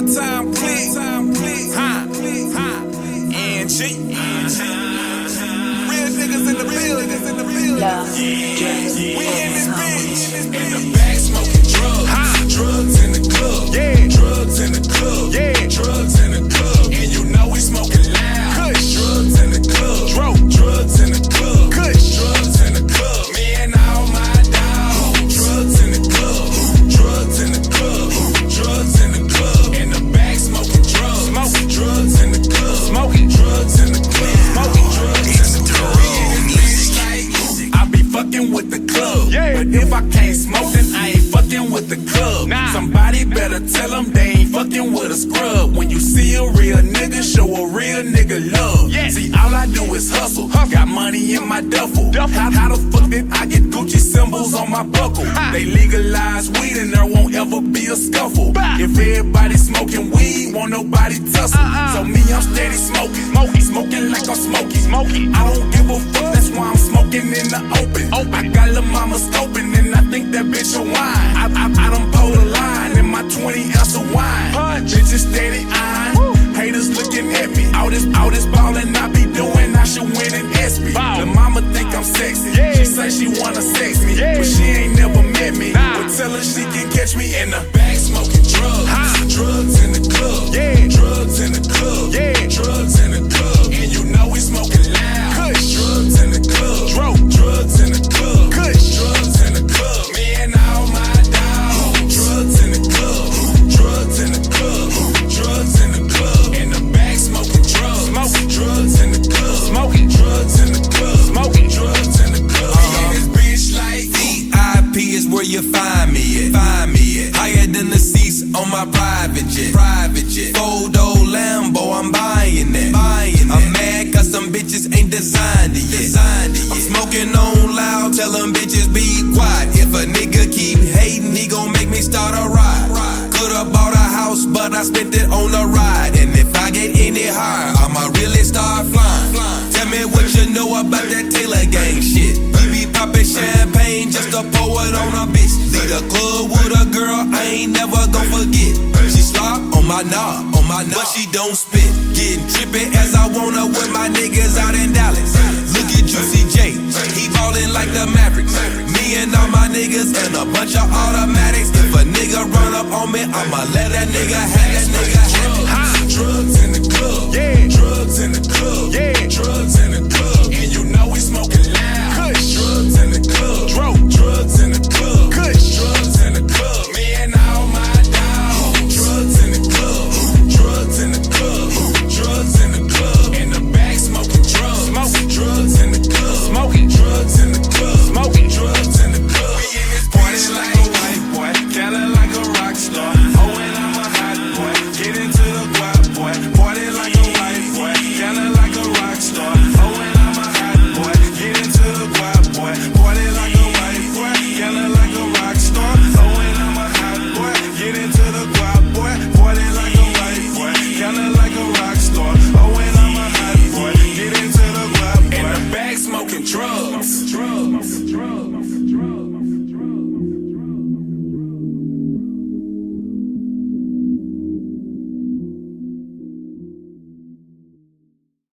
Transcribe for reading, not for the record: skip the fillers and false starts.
One time click. NG. Real niggas in the building. We in this bitch. In the bag smoking drugs. Drugs in the club. Drugs in the club. Drugs in the club. And you know we smoking loud. Drugs in the club. Drugs in the club. Drugs in the club. Me and all my dogs. Drugs in the club. Drugs in the club. Drugs in the club. In the bag smoking drugs. Drugs in the club. Smoking drugs in the club. Smoking drugs in the club. I be fucking with the club. But if I can't smoke, then I ain't fucking with the club. Somebody better tell them they ain't fucking with a scrub. When you see a real nigga, show a real nigga love. See, all I do is hustle. Got money in my duffel. How the fuck did I get Gucci symbols on my buckle? They legalize weed and there won't ever be a scuffle. If everybody smoking weed, won't nobody tussle. So me, I'm steady smoking. Smoking like I'm smoking. I don't give a fuck, that's why I'm smoking in the open. I got lil' mama scoping and I think that bitch a wine. I done pulled a line in my 20 ounce of wine. Bitches steady eyeing, haters looking at me. All this ballin' I be doing, I should win an ESPY. The mama think I'm sexy, she say she wanna sex me, but she ain't never met me. But tell her she can catch me in the bag smoking drugs. Drugs in the club, drugs in the club, drugs in the club. And you know we smoking loud. Drugs in the club, drugs in the club, drugs in the club. Me and all my dogs. Drugs in the club, drugs in the club, drugs in the club. In the bag smoking drugs, drugs in the club, smoking drugs in the club, smoking drugs in the club. In this bitch like VIP is where you find me at. Higher than the seats on my private jet. Four-door Lambo, I'm buying that. I'm mad cause some bitches ain't designed it yet. I'm smoking on loud, tell them bitches be quiet. If a nigga keep hating, he gon' make me start a ride. Could've bought a house, but I spent it on a ride. And if I get any higher, I'ma really start flying. Tell me what you know about that Taylor gang shit. You be poppin' champagne just to pour it on a bitch. Leave the club with a girl I ain't never gon' forget. She slop on my knob, but she don't spit. Getting trippy as I wanna with my niggas out in Dallas. Look at Juicy J, he ballin' like the Mavericks. Me and all my niggas and a bunch of automatics. If a nigga run up on me, I'ma let